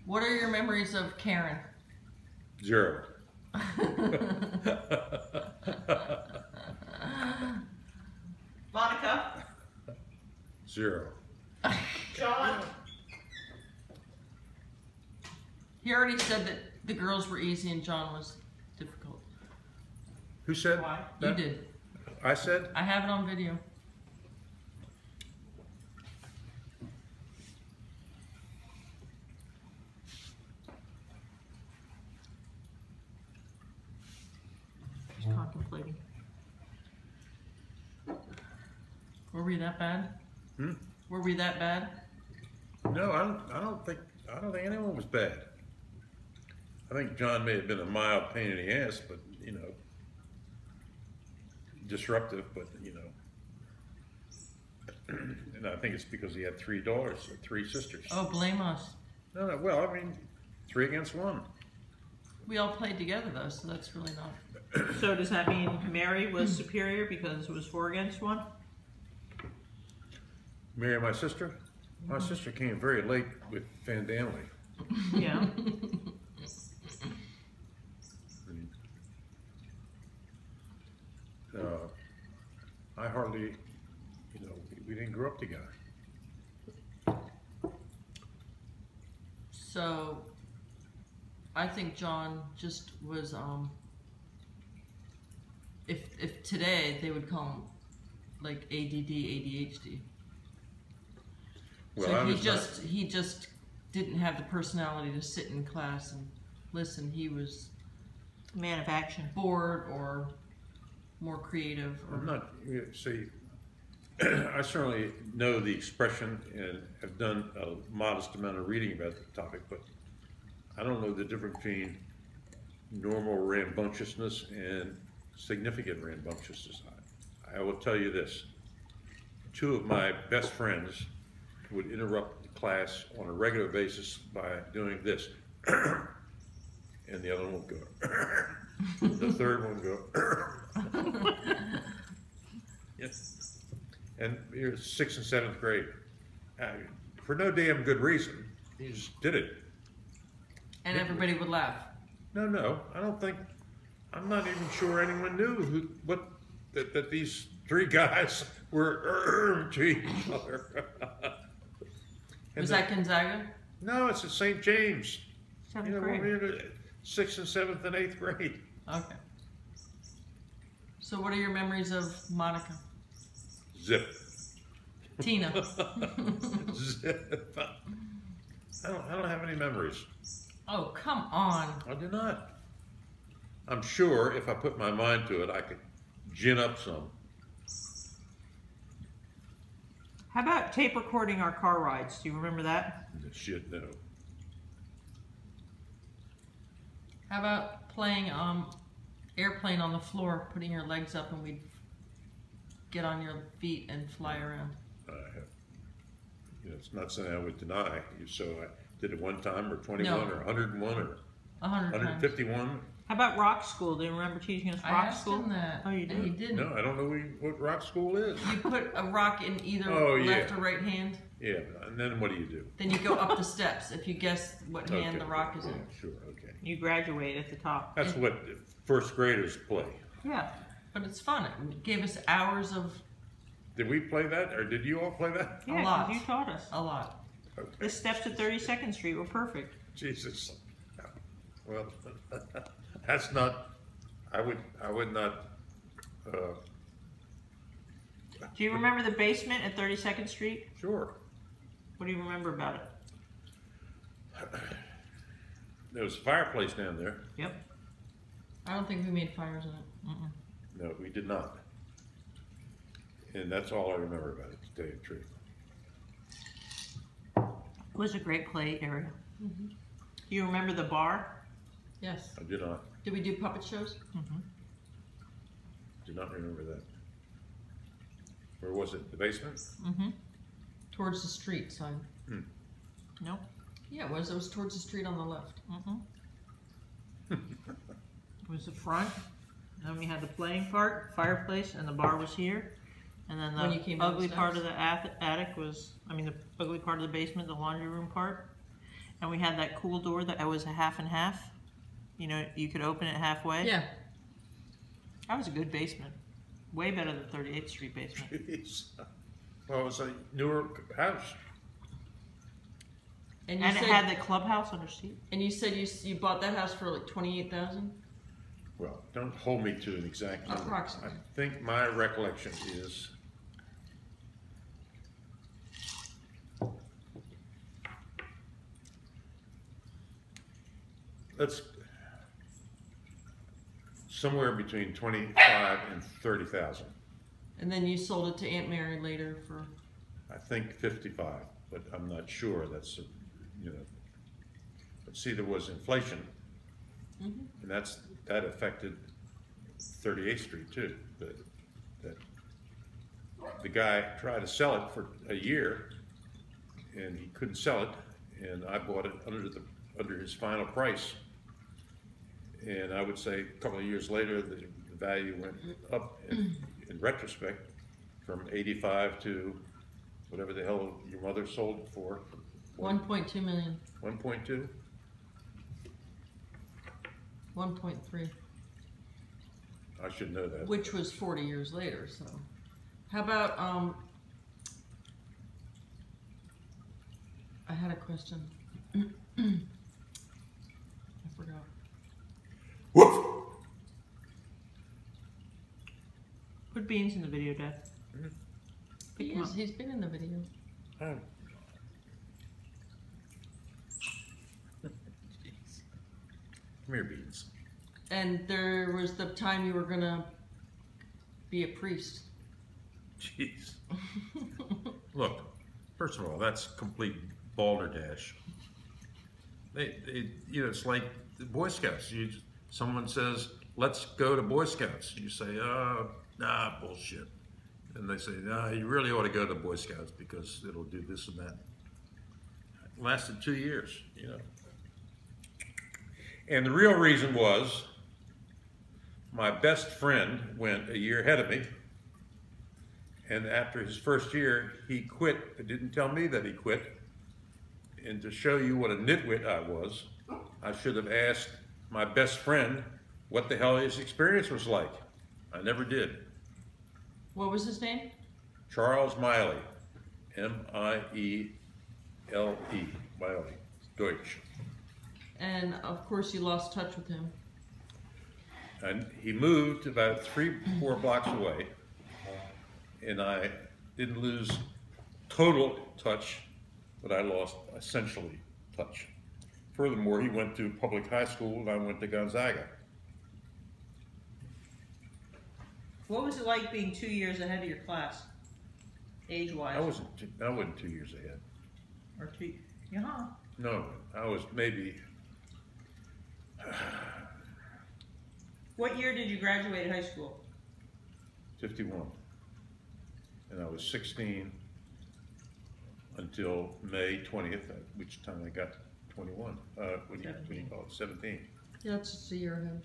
What are your memories of Karen? 0. Monica? 0. John? He already said that the girls were easy and John was difficult. Who said Why? You that? did. I said? I have it on video. He's contemplating. Were we that bad? Hmm? Were we that bad? No, I don't think anyone was bad. I think John may have been a mild pain in the ass, but you know, disruptive, but you know. And I think it's because he had 3 daughters, or 3 sisters. Oh, blame us. No, well, I mean, 3 against 1. We all played together though, so that's really not. So does that mean Mary was superior because it was 4 against 1? Mary, my sister? My sister came very late with family. Yeah. I hardly, you know, we didn't grow up together. So, I think John just was, if today they would call him like ADD, ADHD. Well, So he just didn't have the personality to sit in class and listen. He was Man of action. bored or more creative. Or, I'm not, see, I certainly know the expression and have done a modest amount of reading about the topic, but I don't know the difference between normal rambunctiousness and significant rambunctiousness. I will tell you this. 2 of my best friends would interrupt the class on a regular basis by doing this. And the other one would go. The third one would go. Yes. And you're 6th and 7th grade. For no damn good reason. He just did it. and everybody would laugh. No, I don't think, I'm not even sure anyone knew that these 3 guys were to each other. Was that Gonzaga? No, it's at St. James. 7th You know, grade. we're in 6th and 7th and 8th grade. Okay. So what are your memories of Monica? Zip. Tina. Zip. I don't have any memories. Oh, come on. I do not. I'm sure if I put my mind to it, I could gin up some. How about tape recording our car rides? Do you remember that? Shit, no. How about playing airplane on the floor, putting your legs up and we'd get on your feet and fly around? You know, it's not something I would deny. So I did it one time, or 21, No. or 101, or 100 times. 151. How about rock school? Do you remember teaching us I rock asked school? him that. Oh, you and he did? didn't. No, I don't know what rock school is. You put a rock in either Oh, left yeah. or right hand, Yeah, and then what do you do? then you go up the steps if you guess what hand the rock is in. Sure, okay. You graduate at the top. That's what 1st graders play. Yeah. But it's fun. It gave us hours of Did we play that, or did you all play that? Yeah, 'cause lot. you taught us. a lot. Okay. The steps at 32nd Street were perfect. Jesus. Well, that's not. I would not. Do you remember the basement at 32nd Street? Sure. What do you remember about it? There was a fireplace down there. Yep. I don't think we made fires in it. Mm-mm. No, we did not. And that's all I remember about it, to tell you the truth. It was a great play area. Mm-hmm. Do you remember the bar? Yes. I did not. Did we do puppet shows? Mm-hmm. Did not remember that. Where was it? The basement? Mm-hmm. Towards the street side. Nope. Yeah, it was. It was towards the street on the left. Mm-hmm. It was the front. Then we had the playing part, fireplace, and the bar was here. And then When you the came down the ugly part of steps? the attic was, I mean, the ugly part of the basement, the laundry room part. And we had that cool door that was a half and half. You know, you could open it halfway. Yeah. That was a good basement. Way better than 38th Street basement. Jeez. Well, it was a newer house. And And it had the clubhouse underseat. And you said you bought that house for like 28,000. Well, don't hold me to an exact number. Approximately. I think my recollection is somewhere between 25 and 30,000. And then you sold it to Aunt Mary later for. I think 55, but I'm not sure. That's you know. But see, there was inflation, and that affected 38th Street too. The guy tried to sell it for a year, and he couldn't sell it, and I bought it under his final price. And I would say a couple of years later, the value went up in retrospect from 85 to whatever the hell your mother sold it for. 1.2 million. 1.2? 1.3. I should know that. Which was 40 years later, so. How about, I had a question. I forgot. Woof! Put Beans in the video, Dad. He's been in the video. Oh. Come here, Beans. And there was the time you were gonna be a priest. Jeez. Look, first of all, that's complete balderdash. You know, it's like the Boy Scouts. Someone says, let's go to Boy Scouts. You say, nah, bullshit. And they say, nah, you really ought to go to Boy Scouts because it'll do this and that. It lasted 2 years, you know. And the real reason was my best friend went a year ahead of me. And after his first year, he quit. It didn't tell me that he quit. And to show you what a nitwit I was, I should have asked my best friend what the hell his experience was like. I never did. What was his name? Charles Miley, M-I-E-L-E, Miley, Deutsch. And of course you lost touch with him. And he moved about 3-4 blocks away, and I didn't lose total touch, but I lost essentially touch. Furthermore, he went to public high school and I went to Gonzaga. What was it like being 2 years ahead of your class, age-wise? I wasn't 2 years ahead. Or two? Yeah. No, I was maybe. What year did you graduate high school? 51. And I was 16 until May 20th, at which time I got 21. What do you call it? 17. Yeah, that's just a year ahead.